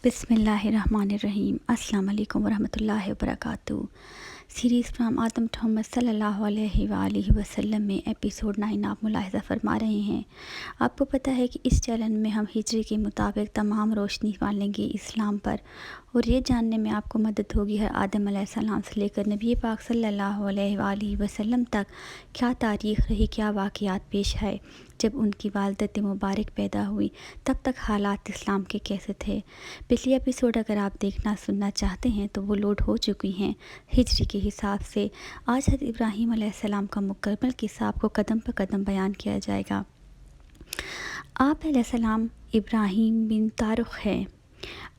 بسم اللہ الرحمن الرحیم۔ السلام علیکم ورحمۃ اللہ وبرکاتہ۔ سیریز فرام آدم ٹو محمد صلی اللہ علیہ وآلہ وسلم میں ایپیسوڈ 9 آپ ملاحظہ فرما رہے ہیں۔ آپ کو پتہ ہے کہ اس چیلنج میں ہم ہجری کے مطابق تمام روشنی ڈالیں گے اسلام پر، اور یہ جاننے میں آپ کو مدد ہوگی ہر آدم علیہ السلام سے لے کر نبی پاک صلی اللہ علیہ وآلہ وسلم تک کیا تاریخ رہی، کیا واقعات پیش آئے۔ جب ان کی والدت مبارک پیدا ہوئی تب تک حالات اسلام کے کیسے تھے۔ پچھلی ایپیسوڈ اگر آپ دیکھنا سننا چاہتے ہیں تو وہ لوڈ ہو چکی ہیں۔ ہجری کے حساب سے آج حضرت ابراہیم علیہ السلام کا مکمل قصہ آپ کو قدم پر قدم بیان کیا جائے گا۔ آپ علیہ السلام ابراہیم بن طارق ہیں۔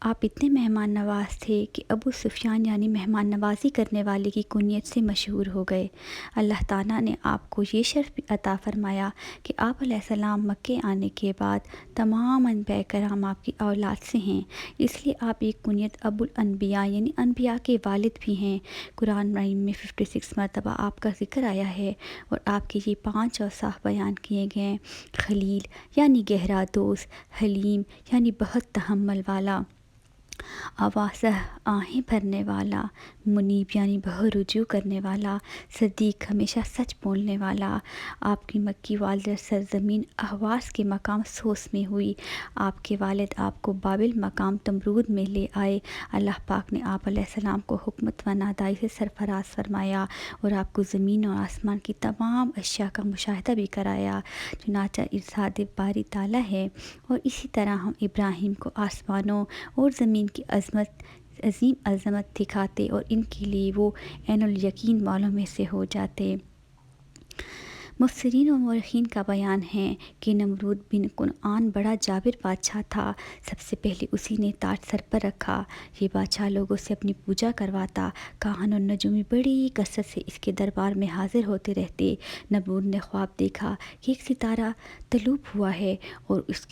آپ اتنے مہمان نواز تھے کہ ابو سفیان یعنی مہمان نوازی کرنے والے کی کنیت سے مشہور ہو گئے۔ اللہ تعالیٰ نے آپ کو یہ شرف بھی عطا فرمایا کہ آپ علیہ السلام مکے آنے کے بعد تمام انبیاء کرام آپ کی اولاد سے ہیں، اس لیے آپ ایک کنیت ابو الانبیاء یعنی انبیاء کے والد بھی ہیں۔ قرآن مجید میں 56 مرتبہ آپ کا ذکر آیا ہے، اور آپ کے یہ 5 اوصاف بیان کیے گئے ہیں: خلیل یعنی گہرا دوست، حلیم یعنی بہت تحمل والا، آوازہ آہیں بھرنے والا، منیب یعنی بہت رجوع کرنے والا، صدیق ہمیشہ سچ بولنے والا۔ آپ کی مکی والدہ سرزمین احواز کے مقام سوس میں ہوئی۔ آپ کے والد آپ کو بابل مقام تمرود میں لے آئے۔ اللہ پاک نے آپ علیہ السلام کو حکمت و نادائی سے سرفراز فرمایا اور آپ کو زمین اور آسمان کی تمام اشیاء کا مشاہدہ بھی کرایا، چنانچہ ارشاد باری تعالیٰ ہے: اور اسی طرح ہم ابراہیم کو آسمانوں اور زمین کی عظیم عظمت دکھاتے اور ان کے لیے وہ عین الیقین والوں میں سے ہو جاتے۔ مفسرین و مورخین کا بیان ہے کہ نمرود بن کنعان بڑا جابر بادشاہ تھا۔ سب سے پہلے اسی نے تاج سر پر رکھا۔ یہ بادشاہ لوگوں سے اپنی پوجا کرواتا۔ کاہن اور نجومی بڑی کثرت سے اس کے دربار میں حاضر ہوتے رہتے۔ نمرود نے خواب دیکھا کہ ایک ستارہ طلوع ہوا ہے اور اس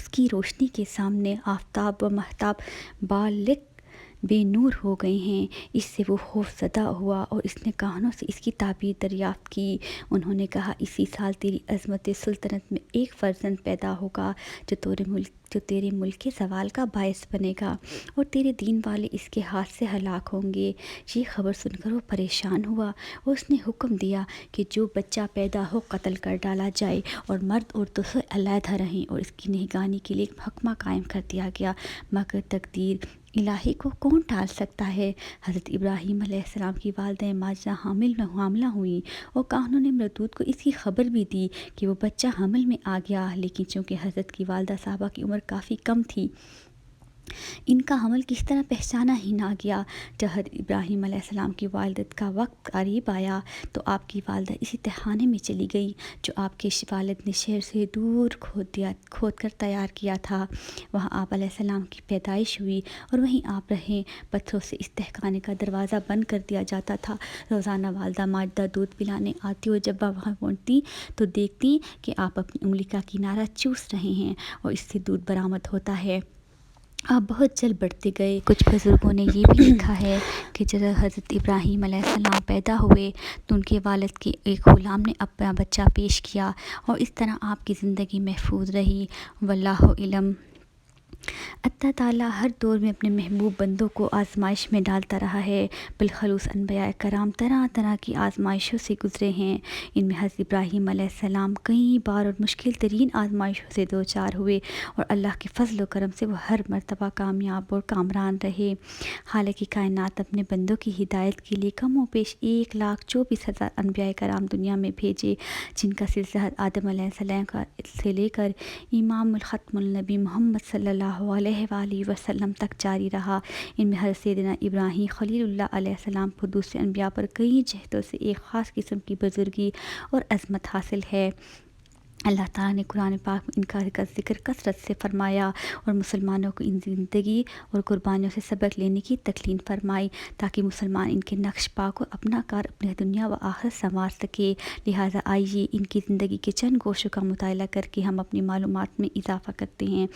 کی روشنی کے سامنے آفتاب و مہتاب بالغ بے نور ہو گئے ہیں۔ اس سے وہ خوف زدہ ہوا اور اس نے کاہنوں سے اس کی تعبیر دریافت کی۔ انہوں نے کہا: اسی سال تیری عظمت سلطنت میں ایک فرزند پیدا ہوگا جو تیرے ملک کے زوال کا باعث بنے گا، اور تیرے دین والے اس کے ہاتھ سے ہلاک ہوں گے۔ یہ خبر سن کر وہ پریشان ہوا اور اس نے حکم دیا کہ جو بچہ پیدا ہو قتل کر ڈالا جائے، اور مرد عورتوں سے علیحدہ رہیں، اور اس کی نگرانی کے لیے ایک محکمہ قائم کر دیا گیا، مگر تقدیر الہی کو کون ٹال سکتا ہے۔ حضرت ابراہیم علیہ السلام کی والدہ ماجدہ حاملہ ہوئیں، اور کاہنوں نے نمرود کو اس کی خبر بھی دی کہ وہ بچہ حمل میں آ گیا، لیکن چونکہ حضرت کی والدہ صاحبہ کی عمر کافی کم تھی، ان کا حمل کس طرح پہچانا ہی نہ گیا۔ جب حضرت ابراہیم علیہ السلام کی والدت کا وقت قریب آیا تو آپ کی والدہ اسی تہخانے میں چلی گئی جو آپ کے والد نے شہر سے دور کھود کر تیار کیا تھا۔ وہاں آپ علیہ السلام کی پیدائش ہوئی اور وہیں آپ رہے۔ پتھروں سے اس تہخانے کا دروازہ بند کر دیا جاتا تھا۔ روزانہ والدہ ماجدہ دودھ پلانے آتی اور جب وہ وہاں پہنچتی تو دیکھتی کہ آپ اپنی انگلی کا کنارہ چوس رہے ہیں اور اس سے دودھ برآمد ہوتا ہے۔ آپ بہت جلد بڑھتے گئے۔ کچھ بزرگوں نے یہ بھی لکھا ہے کہ جب حضرت ابراہیم علیہ السلام پیدا ہوئے تو ان کے والد کے ایک غلام نے اپنا بچہ پیش کیا، اور اس طرح آپ کی زندگی محفوظ رہی۔ واللہ علم۔ اللہ تعالیٰ ہر دور میں اپنے محبوب بندوں کو آزمائش میں ڈالتا رہا ہے، بالخصوص انبیاء کرام طرح طرح کی آزمائشوں سے گزرے ہیں۔ ان میں حضرت ابراہیم علیہ السلام کئی بار اور مشکل ترین آزمائشوں سے دوچار ہوئے، اور اللہ کے فضل و کرم سے وہ ہر مرتبہ کامیاب اور کامران رہے۔ حالانکہ کائنات اپنے بندوں کی ہدایت کے لیے کم و بیش 1,24,000 انبیاء کرام دنیا میں بھیجے، جن کا سلسلہ حضرت آدم علیہ السلام سے لے کر امام الختم النبی محمد صلی اللہ علیہ وآلہ وسلم تک جاری رہا۔ ان میں حضرت سیدنا ابراہیم خلیل اللہ علیہ السلام کو دوسرے انبیاء پر کئی جہتوں سے ایک خاص قسم کی بزرگی اور عظمت حاصل ہے۔ اللہ تعالیٰ نے قرآن پاک میں ان کا ذکر کثرت سے فرمایا اور مسلمانوں کو ان زندگی اور قربانیوں سے سبق لینے کی تلقین فرمائی تاکہ مسلمان ان کے نقش پا کو اپنا کار اپنے دنیا و آخرت سنوار سکے۔ لہٰذا آئیے ان کی زندگی کے چند گوشوں کا مطالعہ کر کے ہم اپنی معلومات میں اضافہ کرتے ہیں۔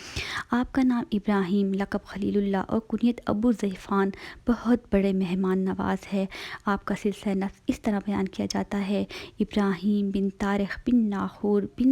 آپ کا نام ابراہیم، لقب خلیل اللہ اور کنیت ابو ذیفان بہت بڑے مہمان نواز ہے۔ آپ کا سلسلہ نسب اس طرح بیان کیا جاتا ہے: ابراہیم بن طارق بن ناخور بن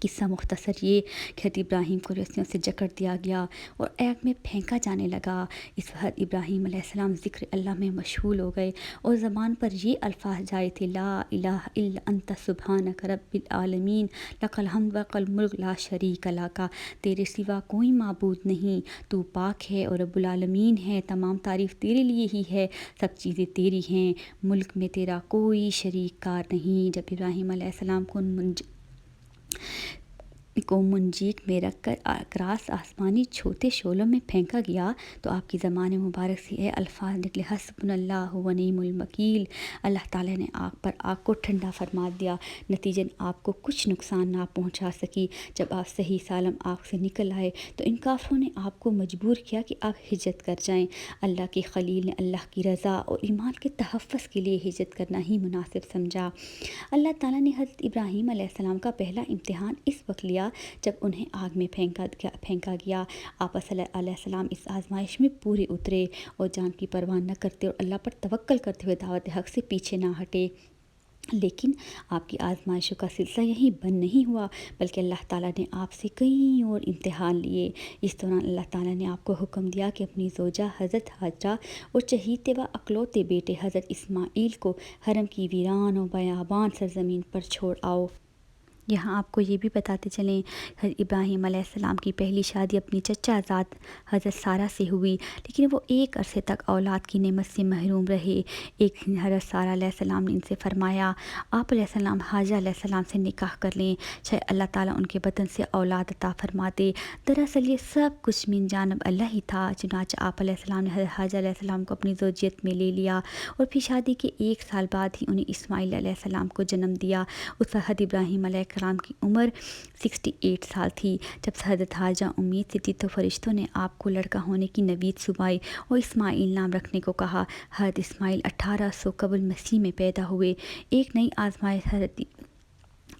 قصہ مختصر یہ کہ حضرت ابراہیم کو رسیوں سے جکڑ دیا گیا اور آگ میں پھینکا جانے لگا۔ اس وقت ابراہیم علیہ السلام ذکر اللہ میں مشغول ہو گئے اور زبان پر یہ الفاظ جاری تھے، لا الہ الا انت سبحانک رب العالمین لک الحمد و لک الملک لا شریک لک، تیرے سوا کوئی معبود نہیں، تو پاک ہے اور رب العالمین ہے، تمام تعریف تیرے لیے ہی ہے، سب چیزیں تیری ہیں، ملک میں تیرا کوئی شریک کار نہیں۔ جب ابراہیم علیہ السلام کو منجیک میں رکھ کر اکراس آسمانی چھوٹے شعلوں میں پھینکا گیا تو آپ کی زبان مبارک سے یہ الفاظ نکلے، حسبنا اللہ و نعم الوکیل۔ اللہ تعالیٰ نے آگ کو ٹھنڈا فرما دیا، نتیجن آگ کو کچھ نقصان نہ پہنچا سکی۔ جب آپ صحیح سالم آگ سے نکل آئے تو ان کافروں نے آپ کو مجبور کیا کہ آپ ہجرت کر جائیں۔ اللہ کے خلیل نے اللہ کی رضا اور ایمان کے تحفظ کے لیے ہجرت کرنا ہی مناسب سمجھا۔ اللہ تعالیٰ نے حضرت ابراہیم علیہ السلام کا پہلا امتحان اس وقت لیا جب انہیں آگ میں پھینکا گیا۔ آپ علیہ السلام اس آزمائش میں پورے اترے اور جان کی پرواہ نہ کرتے اور اللہ پر توکل کرتے ہوئے دعوت حق سے پیچھے نہ ہٹے۔ لیکن آپ کی آزمائشوں کا سلسلہ یہیں بند نہیں ہوا، بلکہ اللہ تعالیٰ نے آپ سے کئی اور امتحان لیے۔ اس دوران اللہ تعالیٰ نے آپ کو حکم دیا کہ اپنی زوجہ حضرت حاجرہ اور چہیتے و اکلوتے بیٹے حضرت اسماعیل کو حرم کی ویران و بیابان سرزمین پر چھوڑ آؤ۔ یہاں آپ کو یہ بھی بتاتے چلیں، حضرت ابراہیم علیہ السلام کی پہلی شادی اپنی چچا زاد حضرت سارہ سے ہوئی، لیکن وہ ایک عرصے تک اولاد کی نعمت سے محروم رہے۔ ایک دن حضرت سارہ علیہ السلام نے ان سے فرمایا، آپ علیہ السلام حاجرہ علیہ السلام سے نکاح کر لیں، شاید اللہ تعالیٰ ان کے بدن سے اولاد عطا فرما دے۔ دراصل یہ سب کچھ من جانب اللہ ہی تھا۔ چنانچہ آپ علیہ السلام نے حضرت حاجرہ علیہ السلام کو اپنی زوجیت میں لے لیا اور پھر شادی کے 1 سال بعد ہی انہیں اسماعیل علیہ السلام کو جنم دیا۔ اس وقت ابراہیم علیہ السلام کی عمر 68 سال تھی۔ جب حضرت حاجرہ امید سے تھی تو فرشتوں نے آپ کو لڑکا ہونے کی نوید سنائی اور اسماعیل نام رکھنے کو کہا۔ حضرت اسماعیل 1800 قبل مسیح میں پیدا ہوئے۔ ایک نئی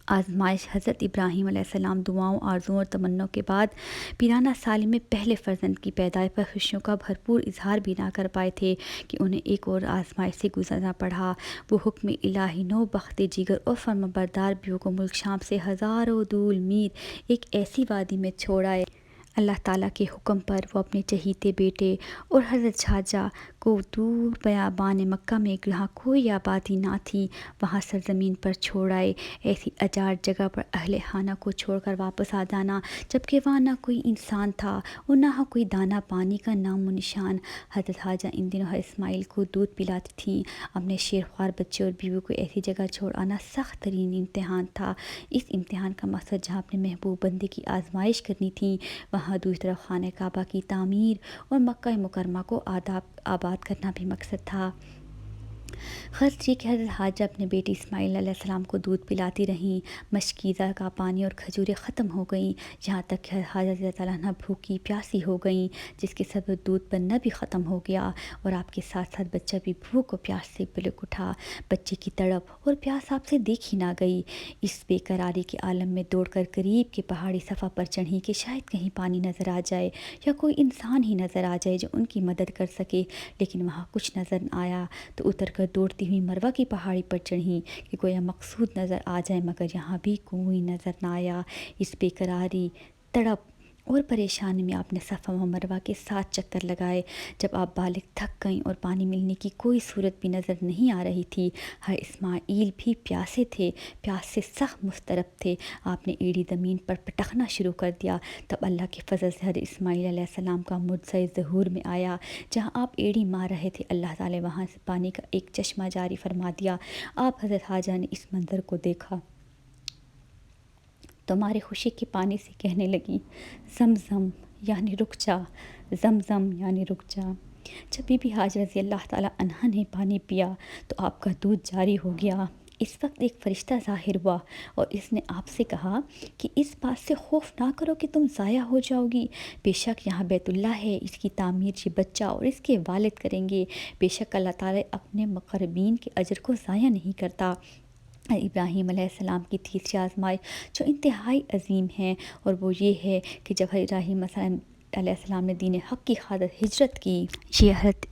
آزمائش حضرت ابراہیم علیہ السلام دعاؤں، آرزوؤں اور تمناؤں کے بعد پیرانہ سال میں پہلے فرزند کی پیدائش پر خوشیوں کا بھرپور اظہار بھی نہ کر پائے تھے کہ انہیں ایک اور آزمائش سے گزرنا پڑا۔ وہ حکم الہی نو بخت جگر اور فرمانبردار بیوی کو ملک شام سے ہزاروں دول میل ایک ایسی وادی میں چھوڑ آئے۔ اللہ تعالیٰ کے حکم پر وہ اپنے چہیتے بیٹے اور حضرت حاجرہ کو دور بیابان مکہ میں جہاں کوئی آبادی نہ تھی وہاں سرزمین پر چھوڑ آئے۔ ایسی اجاڑ جگہ پر اہل خانہ کو چھوڑ کر واپس آ جانا، جبکہ وہاں نہ کوئی انسان تھا اور نہ کوئی دانہ پانی کا نام و نشان۔ حضرت حاجرہ ان دنوں حضرت اسماعیل کو دودھ پلاتی تھیں۔ اپنے شیرخوار بچے اور بیوی کو ایسی جگہ چھوڑ آنا سخت ترین امتحان تھا۔ اس امتحان کا مقصد جہاں اپنے محبوب بندے کی آزمائش کرنی تھی، وہاں دوسری طرف خانہ کعبہ کی تعمیر اور مکہ مکرمہ کو آباد کرنا بھی مقصد تھا۔ غرض یہ کہ حضرت حاجرہ اپنے بیٹے اسماعیل علیہ السلام کو دودھ پلاتی رہیں۔ مشکیزہ کا پانی اور کھجوریں ختم ہو گئیں، یہاں تک کہ حضرت رضی اللہ عنہ بھوکی پیاسی ہو گئیں، جس کے سبب دودھ بننا بھی ختم ہو گیا اور آپ کے ساتھ ساتھ بچہ بھی بھوک اور پیاس سے پلک اٹھا۔ بچے کی تڑپ اور پیاس آپ سے دیکھی نہ گئی۔ اس بے قراری کے عالم میں دوڑ کر قریب کے پہاڑی صفا پر چڑھی کہ شاید کہیں پانی نظر آ جائے یا کوئی انسان ہی نظر آ جائے جو ان کی مدد کر سکے، لیکن وہاں کچھ نظر نہ آیا تو اتر کر دوڑتی ہوئی مروہ کی پہاڑی پر چڑھیں کہ گویا مقصود نظر آ جائے، مگر یہاں بھی کوئی نظر نہ آیا۔ اس بے قراری، تڑپ اور پریشانی میں آپ نے صفا و مروہ کے 7 چکر لگائے۔ جب آپ بالغ تھک گئیں اور پانی ملنے کی کوئی صورت بھی نظر نہیں آ رہی تھی، ہر اسماعیل بھی پیاسے تھے، پیاس سے سخت مضطرب تھے۔ آپ نے ایڑی زمین پر پٹکنا شروع کر دیا۔ تب اللہ کے فضل سے حضرت اسماعیل علیہ السلام کا معجزہ ظہور میں آیا۔ جہاں آپ ایڑی مار رہے تھے اللہ تعالیٰ وہاں سے پانی کا ایک چشمہ جاری فرما دیا۔ آپ حضرت حاجرہ نے اس منظر کو دیکھا تو ہمارے خوشی کے پانی سے کہنے لگی، زمزم یعنی رک جا، زمزم یعنی رک جا۔ جب بی بی حاجرہ رضی اللہ تعالیٰ عنہا نے پانی پیا تو آپ کا دودھ جاری ہو گیا۔ اس وقت ایک فرشتہ ظاہر ہوا اور اس نے آپ سے کہا کہ اس بات سے خوف نہ کرو کہ تم ضائع ہو جاؤ گی، بے شک یہاں بیت اللہ ہے، اس کی تعمیر یہ بچہ اور اس کے والد کریں گے، بے شک اللہ تعالیٰ اپنے مقربین کے اجر کو ضائع نہیں کرتا۔ ابراہیم علیہ السلام کی تیسری آزمائش جو انتہائی عظیم ہے اور وہ یہ ہے کہ جب ابراہیم علیہ السلام نے دین حق کی خاطر ہجرت کی، یہ حضرت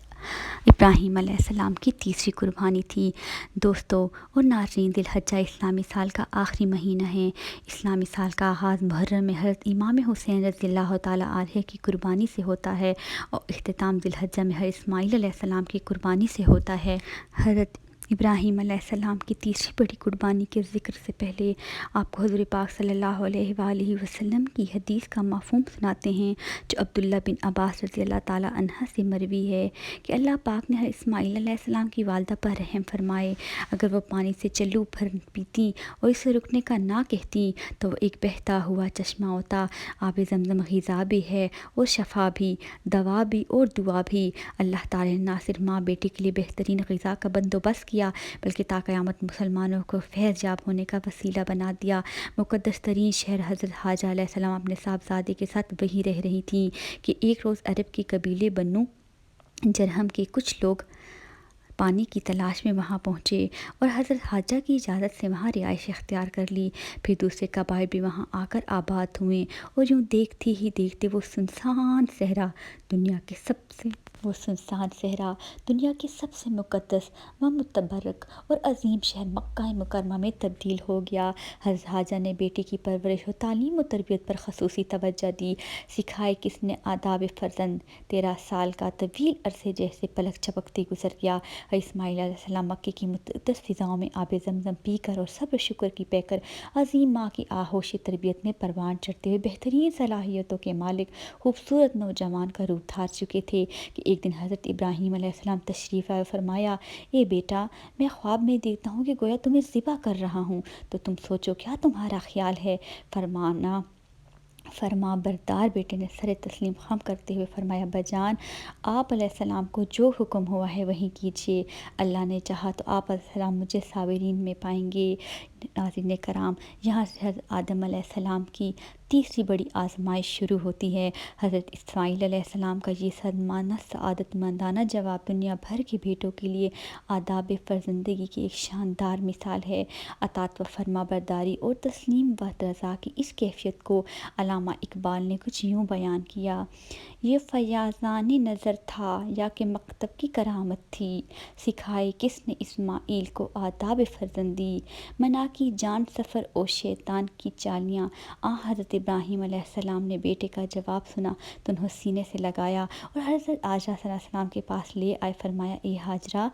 ابراہیم علیہ السلام کی تیسری قربانی تھی۔ دوستو اور ناظرین، ذی الحجہ اسلامی سال کا آخری مہینہ ہے۔ اسلامی سال کا آغاز محرم میں حضرت امام حسین رضی اللہ تعالیٰ عنہ کی قربانی سے ہوتا ہے اور اختتام ذی الحجہ میں حضرت اسماعیل علیہ السلام کی قربانی سے ہوتا ہے۔ حضرت ابراہیم علیہ السلام کی تیسری بڑی قربانی کے ذکر سے پہلے آپ کو حضور پاک صلی اللہ علیہ وآلہ وسلم کی حدیث کا مفہوم سناتے ہیں، جو عبداللہ بن عباس رضی اللہ تعالیٰ عنہ سے مروی ہے کہ اللہ پاک نے حضرت اسماعیل علیہ السلام کی والدہ پر رحم فرمائے۔ اگر وہ پانی سے چلو بھر پیتی اور اسے رکنے کا نہ کہتی تو وہ ایک بہتا ہوا چشمہ ہوتا۔ آب زمزم غذا بھی ہے اور شفا بھی، دوا بھی اور دعا بھی۔ اللہ تعالیٰ نے نہ صرف ماں بیٹے کے لیے بہترین غذا کا بندوبست کیا بلکہ تا قیامت مسلمانوں کو فیض یاب ہونے کا وسیلہ بنا دیا۔ مقدس ترین شہر حضرت حاجہ علیہ السلام اپنے صاحبزادے کے ساتھ وہیں رہ رہی تھیں کہ ایک روز عرب کے قبیلے بنو جرہم کے کچھ لوگ پانی کی تلاش میں وہاں پہنچے اور حضرت حاجہ کی اجازت سے وہاں رہائش اختیار کر لی۔ پھر دوسرے قبائل بھی وہاں آ کر آباد ہوئے اور یوں دیکھتے ہی دیکھتے وہ سنسان صحرا دنیا کے سب سے مقدس و متبرک اور عظیم شہر مکہ مکرمہ میں تبدیل ہو گیا۔ حضرت حاجہ نے بیٹے کی پرورش و تعلیم و تربیت پر خصوصی توجہ دی، سکھائے کس نے آداب فرزند۔ 13 سال کا طویل عرصے جیسے پلک جھپکتے گزر گیا۔ اسماعیل علیہ السلام مکے کی مقدس فضاؤں میں آب زمزم پی کر اور صبر شکر کی پے کر عظیم ماں کی آغوش تربیت میں پروان چڑھتے ہوئے بہترین صلاحیتوں کے مالک خوبصورت نوجوان کا روپ دھار چکے تھے کہ ایک دن حضرت ابراہیم علیہ السلام تشریف لائے، فرمایا، اے بیٹا، میں خواب میں دیکھتا ہوں کہ گویا تمہیں ذبح کر رہا ہوں، تو تم سوچو کیا تمہارا خیال ہے؟ فرما بردار بیٹے نے سر تسلیم خم کرتے ہوئے فرمایا، بجان، آپ علیہ السلام کو جو حکم ہوا ہے وہی کیجیے۔ اللہ نے چاہا تو آپ علیہ السلام مجھے صابرین میں پائیں گے۔ ناظرین کرام، یہاں سے حضرت آدم علیہ السلام کی تیسری بڑی آزمائش شروع ہوتی ہے۔ حضرت اسماعیل علیہ السلام کا یہ صادقانہ سعادت مندانہ جواب دنیا بھر کے بیٹوں کے لیے آداب فرزندگی کی ایک شاندار مثال ہے۔ اطاعت و فرما برداری اور تسلیم و رضا کی اس کیفیت کو علامہ اقبال نے کچھ یوں بیان کیا: یہ فیاضان نظر تھا یا کہ مکتب کی کرامت تھی، سکھائے کس نے اسماعیل کو آداب فرزندی، منا کی جان سفر و شیطان کی چالیاں۔ حضرت ابراہیم علیہ السلام نے بیٹے کا جواب سنا تو انہیں سینے سے لگایا اور حضرت حاجرہ علیہ السلام کے پاس لے آئے، فرمایا، اے حاجرہ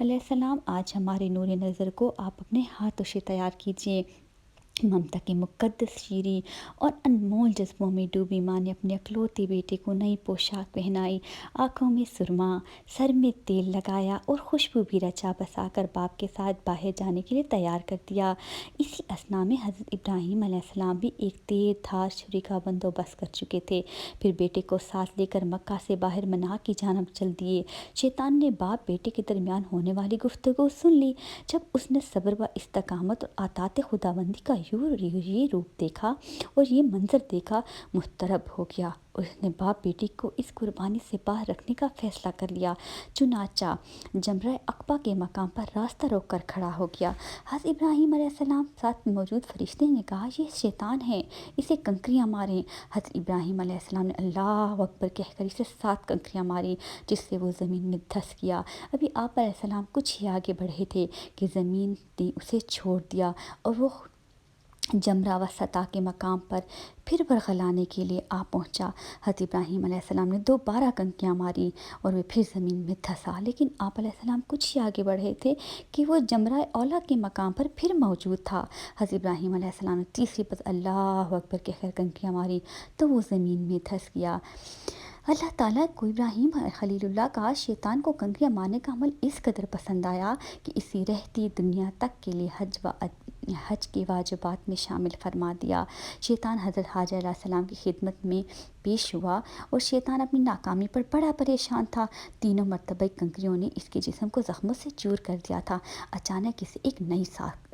علیہ السلام، آج ہمارے نور نظر کو آپ اپنے ہاتھوں سے تیار کیجیے۔ ممتا کے مقدس شیریں اور انمول جذبوں میں ڈوبی ماں نے اپنے اکلوتے بیٹے کو نئی پوشاک پہنائی، آنکھوں میں سرما، سر میں تیل لگایا اور خوشبو بھی رچا بسا کر باپ کے ساتھ باہر جانے کے لیے تیار کر دیا۔ اسی اثنا میں حضرت ابراہیم علیہ السلام بھی ایک تیز دھار چھری کا بندوبست کر چکے تھے۔ پھر بیٹے کو ساتھ لے کر مکہ سے باہر منا کی جانب چل دیے۔ شیطان نے باپ بیٹے کے درمیان ہونے والی گفتگو سن لی۔ جب اس نے صبر و استقامت اور اطاعت خداوندی کا یہ روپ دیکھا اور یہ منظر دیکھا، مضطرب ہو گیا اور اس نے باپ بیٹی کو اس قربانی سے باہر رکھنے کا فیصلہ کر لیا۔ چنانچہ جمرہ عقبہ کے مقام پر راستہ روک کر کھڑا ہو گیا۔ حضرت ابراہیم علیہ السلام ساتھ موجود فرشتے نے کہا، یہ شیطان ہے، اسے کنکریاں ماریں۔ حضرت ابراہیم علیہ السلام نے اللہ اکبر کہہ کر اسے 7 کنکریاں ماری، جس سے وہ زمین میں دھس گیا۔ ابھی آپ علیہ السلام کچھ ہی آگے بڑھے تھے کہ زمین نے اسے چھوڑ دیا اور وہ جمرہ وسطیٰ کے مقام پر پھر ورغلانے کے لیے آ پہنچا۔ حضرت ابراہیم علیہ السلام نے دوبارہ کنکریاں ماری اور وہ پھر زمین میں دھسا، لیکن آپ علیہ السلام کچھ ہی آگے بڑھے تھے کہ وہ جمرہ اولا کے مقام پر پھر موجود تھا۔ حضرت ابراہیم علیہ السلام نے تیسری بار اللہ اکبر کہہ کر کنکریاں ماری تو وہ زمین میں دھس گیا۔ اللہ تعالیٰ کو ابراہیم خلیل اللہ کا شیطان کو کنکریاں مارنے کا عمل اس قدر پسند آیا کہ اسی رہتی دنیا تک کے لیے حج کے واجبات میں شامل فرما دیا۔ شیطان حضرت حاجہ علیہ السلام کی خدمت میں پیش ہوا اور شیطان اپنی ناکامی پر بڑا پریشان تھا۔ تینوں مرتبہ کنکریوں نے اس کے جسم کو زخموں سے چور کر دیا تھا۔ اچانک اسے ایک نئی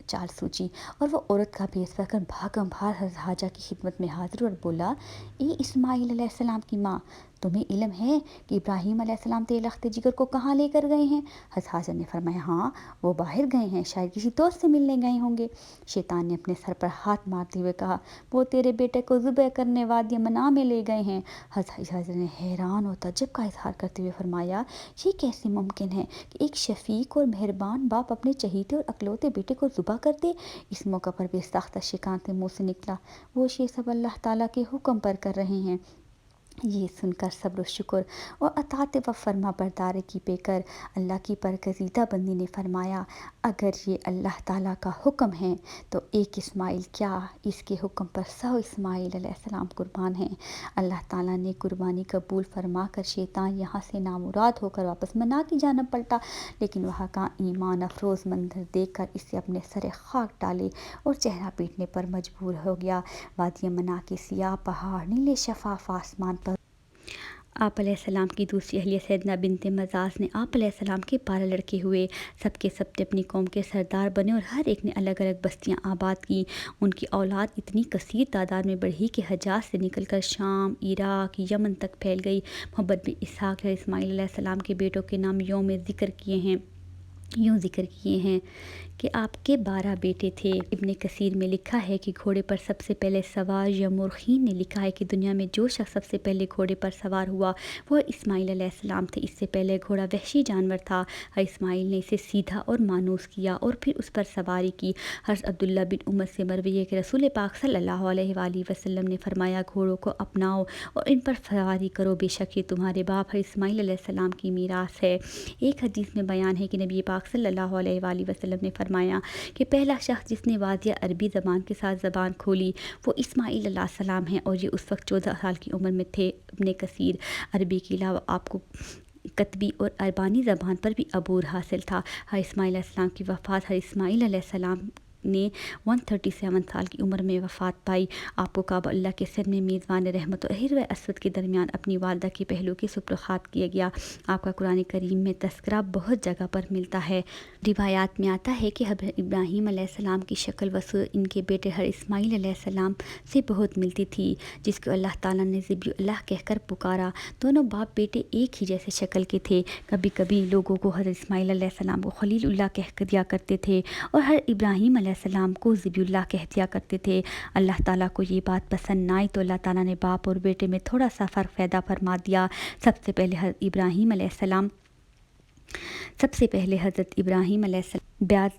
چال سوچی اور وہ عورت کا بھیس پکڑ بھاگم بھاگ حضرت حاجہ کی خدمت میں حاضر اور بولا، اے اسماعیل علیہ السلام کی ماں، تمہیں علم ہے کہ ابراہیم علیہ السلام تیرے لخت جگر کو کہاں لے کر گئے ہیں؟ حضرت حاجر نے فرمایا ہاں وہ باہر گئے ہیں، شاید کسی دوست سے ملنے گئے ہوں گے۔ شیطان نے اپنے سر پر ہاتھ مارتے ہوئے کہا وہ تیرے بیٹے کو ذبح کرنے وادی منع میں لے گئے ہیں۔ حضرت حاجر نے حیران اور تعجب کا اظہار کرتے ہوئے فرمایا یہ کیسے ممکن ہے کہ ایک شفیق اور مہربان باپ اپنے چہیتے اور اکلوتے بیٹے کو ذبح کر دے؟ اس موقع پر بے ساختہ شیطان کے منہ سے نکلا وہ یہ سب اللہ تعالیٰ کے حکم پر کر رہے ہیں۔ یہ سن کر صبر و شکر اور اطاعت و فرما برداری کی پے کر اللہ کی برگزیدہ بندی نے فرمایا اگر یہ اللہ تعالیٰ کا حکم ہے تو ایک اسماعیل کیا، اس کے حکم پر 100 اسماعیل علیہ السلام قربان ہیں۔ اللہ تعالیٰ نے قربانی قبول فرما کر شیطان یہاں سے نامراد ہو کر واپس منا کی جانب پلٹا، لیکن وہاں کا ایمان افروز منظر دیکھ کر اسے اپنے سر خاک ڈالے اور چہرہ پیٹنے پر مجبور ہو گیا۔ وادی منا کے سیاہ پہاڑ، نیلے شفاف آسمان پر آپ علیہ السلام کی دوسری اہلیہ سیدنا بنت مزاز نے آپ علیہ السلام کے 12 لڑکے ہوئے، سب کے سب اپنی قوم کے سردار بنے اور ہر ایک نے الگ الگ بستیاں آباد کی۔ ان کی اولاد اتنی کثیر تعداد میں بڑھی کہ حجاز سے نکل کر شام، عراق، یمن تک پھیل گئی۔ محمد بن اسحاق نے اسماعیل علیہ السلام کے بیٹوں کے نام یوں ذکر کیے ہیں کہ آپ کے 12 بیٹے تھے۔ ابن کثیر میں لکھا ہے کہ گھوڑے پر سب سے پہلے سوار یمرخین نے لکھا ہے کہ دنیا میں جو شخص سب سے پہلے گھوڑے پر سوار ہوا وہ اسماعیل علیہ السلام تھے۔ اس سے پہلے گھوڑا وحشی جانور تھا، اسماعیل نے اسے سیدھا اور مانوس کیا اور پھر اس پر سواری کی۔ حضرت عبداللہ بن عمر سے مروی ہے کہ رسول پاک صلی اللہ علیہ وآلہ وسلم نے فرمایا گھوڑوں کو اپناؤ اور ان پر سواری کرو، بے شک یہ تمہارے باپ حضرت اسماعیل علیہ السلام کی میراث ہے۔ ایک حدیث میں بیان ہے کہ نبی پاک صلی اللہ علیہ وآلہ وسلم نے فرمایا کہ پہلا شخص جس نے واضح عربی زبان کے ساتھ زبان کھولی وہ اسماعیل علیہ السلام ہیں، اور یہ اس وقت 14 سال کی عمر میں تھے۔ ابن کثیر عربی کے علاوہ آپ کو کتبی اور اربانی زبان پر بھی عبور حاصل تھا۔ حضرت اسماعیل علیہ السلام کی وفات حضرت اسماعیل علیہ السلام نے 137 سال کی عمر میں وفات پائی۔ آپ کو کعبہ اللہ کے سر میں میزبان رحمت و حجر اسود کے درمیان اپنی والدہ کے پہلو کے سپرخات کیا گیا۔ آپ کا قرآن کریم میں تذکرہ بہت جگہ پر ملتا ہے۔ روایات میں آتا ہے کہ حضرت ابراہیم علیہ السلام کی شکل وصور ان کے بیٹے حضرت اسماعیل علیہ السلام سے بہت ملتی تھی، جس کو اللہ تعالیٰ نے ذبیح اللہ کہہ کر پکارا۔ دونوں باپ بیٹے ایک ہی جیسے شکل کے تھے۔ کبھی کبھی لوگوں کو حضرت اسماعیل علیہ السلام کو خلیل اللہ کہہ دیا کرتے تھے اور حضرت ابراہیم علیہ السلام کو ذبیح اللہ کہہ دیا کرتے تھے۔ اللہ تعالیٰ کو یہ بات پسند نہ آئی تو اللہ تعالیٰ نے باپ اور بیٹے میں تھوڑا سا فرق پیدا فرما دیا۔ سب سے پہلے حضرت ابراہیم علیہ السلام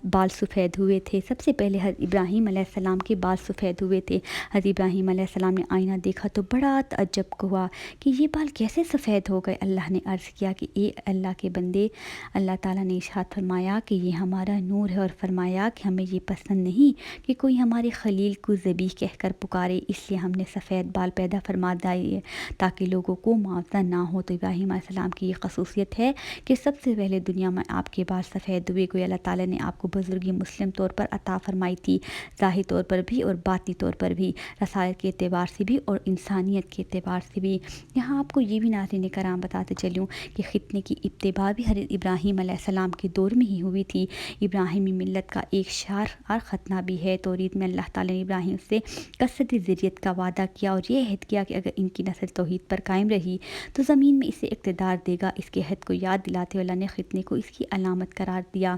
بال سفید ہوئے تھے۔ حضرت ابراہیم علیہ السلام کے بال سفید ہوئے تھے۔ حضرت ابراہیم علیہ السلام نے آئینہ دیکھا تو بڑا تعجب ہوا کہ یہ بال کیسے سفید ہو گئے۔ اللہ نے عرض کیا کہ اے اللہ کے بندے، اللہ تعالیٰ نے ارشاد فرمایا کہ یہ ہمارا نور ہے، اور فرمایا کہ ہمیں یہ پسند نہیں کہ کوئی ہمارے خلیل کو ذبیح کہہ کر پکارے، اس لیے ہم نے سفید بال پیدا فرما دیے تاکہ لوگوں کو معاوضہ نہ ہو۔ تو ابراہیم علیہ السلام کی یہ خصوصیت ہے کہ سب سے پہلے دنیا میں آپ کے بال سفید ہوئے۔ کوئی اللہ تعالیٰ نے آپ کو بزرگی مسلم طور پر عطا فرمائی تھی، ظاہری طور پر بھی اور باطنی طور پر بھی، رسالت کے اعتبار سے بھی اور انسانیت کے اعتبار سے بھی۔ یہاں آپ کو یہ بھی ناظرین کرام بتاتے چلوں کہ ختنے کی ابتدا بھی حضرت ابراہیم علیہ السلام کے دور میں ہی ہوئی تھی۔ ابراہیمی ملت کا ایک شعار ختنہ بھی ہے۔ توریت میں اللہ تعالیٰ نے ابراہیم سے کثرت ذریت کا وعدہ کیا اور یہ عہد کیا کہ اگر ان کی نسل توحید پر قائم رہی تو زمین میں اسے اقتدار دے گا۔ اس کے عہد کو یاد دلاتے ہوئے اللہ نے ختنے کو اس کی علامت قرار دیا۔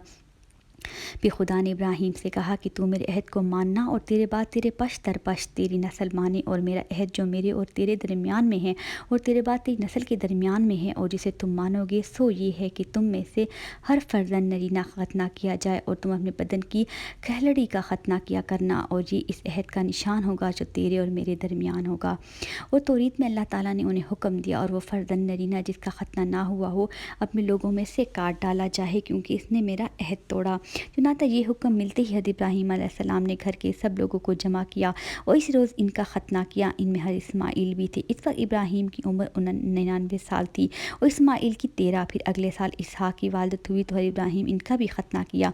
پھر خدا نے ابراہیم سے کہا کہ تو میرے عہد کو ماننا اور تیرے بعد تیرے پشت در پشت تیری نسل مانے، اور میرا عہد جو میرے اور تیرے درمیان میں ہے اور تیرے بعد تیری نسل کے درمیان میں ہے اور جسے تم مانو گے، سو یہ ہے کہ تم میں سے ہر فرزند نرینہ کا ختنہ کیا جائے اور تم اپنے بدن کی کھلڑی کا ختنہ کیا کرنا، اور یہ اس عہد کا نشان ہوگا جو تیرے اور میرے درمیان ہوگا۔ اور توریت میں اللہ تعالیٰ نے انہیں حکم دیا اور وہ فرزند نرینہ جس کا ختنہ نہ ہوا ہو اپنے لوگوں میں سے کاٹ ڈالا جائے، کیونکہ اس نے میرا عہد توڑا۔ چنانچہ یہ حکم ملتے ہی حضرت ابراہیم علیہ السلام نے گھر کے سب لوگوں کو جمع کیا اور اس روز ان کا ختنہ کیا۔ ان میں حضرت اسماعیل بھی تھے۔ اس وقت ابراہیم کی عمر 99 سال تھی اور اسماعیل کی 13۔ پھر اگلے سال اسحاق کی ولادت ہوئی تو حضرت ابراہیم ان کا بھی ختنہ کیا۔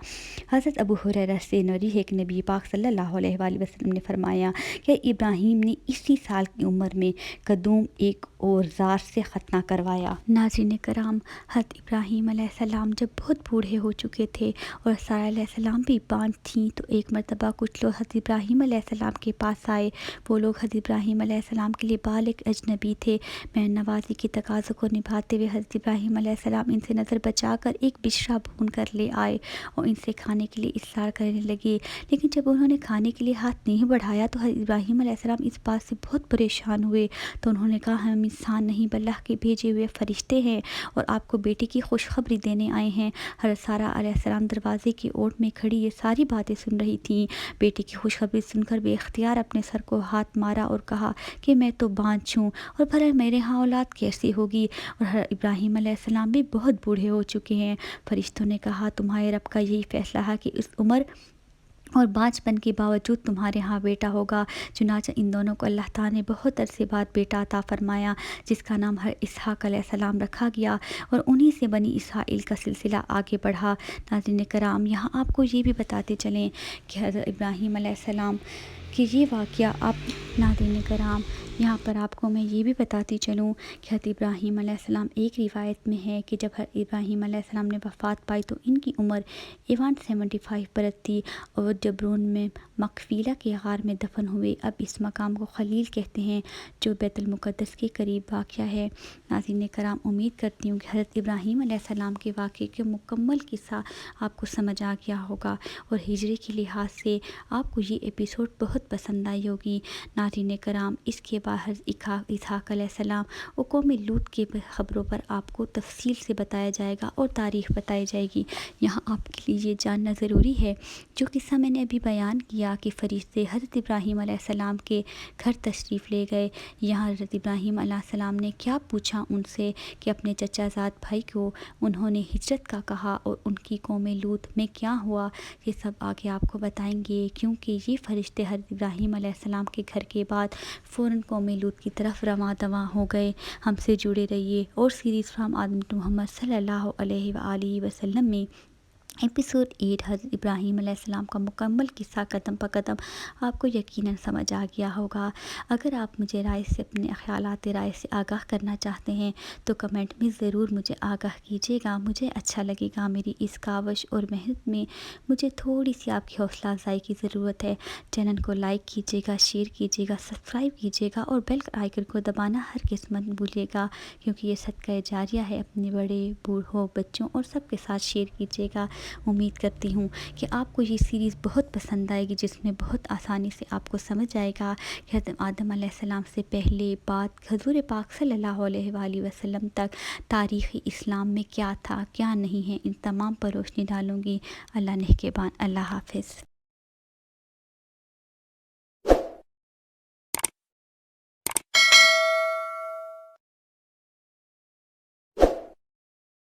حضرت ابو ہریرہ سے مروی ہے کہ نبی پاک صلی اللہ علیہ وآلہ وسلم نے فرمایا کہ ابراہیم نے اسی سال کی عمر میں قدوم ایک اور زار سے ختنہ کروایا۔ ناظرین کرام، حضرت ابراہیم علیہ السلام جب بہت بوڑھے ہو چکے تھے اور سارہ علیہ السلام بھی بانج تھیں، تو ایک مرتبہ کچھ لوگ حضرت ابراہیم علیہ السلام کے پاس آئے۔ وہ لوگ حضرت ابراہیم علیہ السلام کے لیے بالغ اجنبی تھے۔ مہمان نوازی کے تقاضوں کو نبھاتے ہوئے حضرت ابراہیم علیہ السلام ان سے نظر بچا کر ایک بشرا بھون کر لے آئے اور ان سے کھانے کے لیے اصرار کرنے لگے، لیکن جب انہوں نے کھانے کے لیے ہاتھ نہیں بڑھایا تو حضرت ابراہیم علیہ السلام اس بات سے بہت پریشان ہوئے۔ تو انہوں نے کہا، ہم انسان نہیں بلکہ اللہ کے بھیجے ہوئے فرشتے ہیں اور آپ کو بیٹی کی خوشخبری دینے آئے ہیں۔ حضرت سارہ علیہ السلام دروازے کی اوٹ میں کھڑی یہ ساری باتیں سن رہی تھیں۔ بیٹی کی خوشخبری سن کر بے اختیار اپنے سر کو ہاتھ مارا اور کہا کہ میں تو بانجھ ہوں اور بھلا میرے ہاں اولاد کیسی ہوگی، اور حضرت ابراہیم علیہ السلام بھی بہت بوڑھے ہو چکے ہیں۔ فرشتوں نے کہا، تمہارے رب کا یہی فیصلہ ہے کہ اس عمر اور بانجھ پن کے باوجود تمہارے ہاں بیٹا ہوگا۔ چنانچہ ان دونوں کو اللہ تعالیٰ نے بہت عرصے بعد بیٹا عطا فرمایا، جس کا نام اسحاق علیہ السلام رکھا گیا، اور انہی سے بنی اسرائیل کا سلسلہ آگے بڑھا۔ ناظرین کرام، یہاں آپ کو یہ بھی بتاتے چلیں کہ حضرت ابراہیم علیہ السلام کہ یہ واقعہ ناظرین کرام، یہاں پر آپ کو میں یہ بھی بتاتی چلوں کہ حضرت ابراہیم علیہ السلام، ایک روایت میں ہے کہ جب حضرت ابراہیم علیہ السلام نے وفات پائی تو ان کی عمر 75 برس تھی، اور وہ جبرون میں مقفیلہ کے غار میں دفن ہوئے۔ اب اس مقام کو خلیل کہتے ہیں، جو بیت المقدس کے قریب واقع ہے۔ ناظرین کرام، امید کرتی ہوں کہ حضرت ابراہیم علیہ السلام کے واقعے کے مکمل قصہ آپ کو سمجھ آ گیا ہوگا، اور ہجرے کے لحاظ سے آپ کو یہ ایپیسوڈ بہت پسند آئی ہوگی۔ ناظرین کرام، اس کے بعد حضرت اسحاق علیہ السلام اور قوم لوط کے خبروں پر آپ کو تفصیل سے بتایا جائے گا اور تاریخ بتائی جائے گی۔ یہاں آپ کے لیے یہ جاننا ضروری ہے، جو قصہ میں نے ابھی بیان کیا کہ فرشتے حضرت ابراہیم علیہ السلام کے گھر تشریف لے گئے، یہاں حضرت ابراہیم علیہ السلام نے کیا پوچھا ان سے کہ اپنے چچا زاد بھائی کو انہوں نے ہجرت کا کہا، اور ان کی قوم لوط میں کیا ہوا، یہ سب آگے آپ کو بتائیں گے، کیونکہ یہ فرشتے حضرت ابراہیم علیہ السلام کے گھر کے بعد فوراً قوم لوط کی طرف رواں دواں ہو گئے۔ ہم سے جڑے رہیے اور سیریز فرام آدم ٹو محمد صلی اللہ علیہ وآلہ وسلم میں ایپیسوڈ 8 حضرت ابراہیم علیہ السلام کا مکمل قصہ قدم پہ قدم آپ کو یقیناً سمجھ آ گیا ہوگا۔ اگر آپ مجھے رائے سے اپنے خیالات رائے سے آگاہ کرنا چاہتے ہیں تو کمنٹ میں ضرور مجھے آگاہ کیجیے گا، مجھے اچھا لگے گا۔ میری اس کاوش اور محنت میں مجھے تھوڑی سی آپ کی حوصلہ افزائی کی ضرورت ہے۔ چینل کو لائک کیجیے گا، شیئر کیجیے گا، سبسکرائب کیجیے گا، اور بیل آئیکن کو دبانا ہرگز مت بھولیے گا، کیونکہ یہ صدقہ جاریہ ہے۔ اپنے بڑے بوڑھوں بچوں اور سب کے ساتھ شیئر کیجیے گا۔ امید کرتی ہوں کہ آپ کو یہ سیریز بہت پسند آئے گی، جس میں بہت آسانی سے آپ کو سمجھ آئے گا کہ حضرت آدم علیہ السلام سے پہلے بعد حضور پاک صلی اللہ علیہ وآلہ وسلم تک تاریخی اسلام میں کیا تھا، کیا نہیں ہے، ان تمام پر روشنی ڈالوں گی۔ اللہ نگہبان، اللہ حافظ۔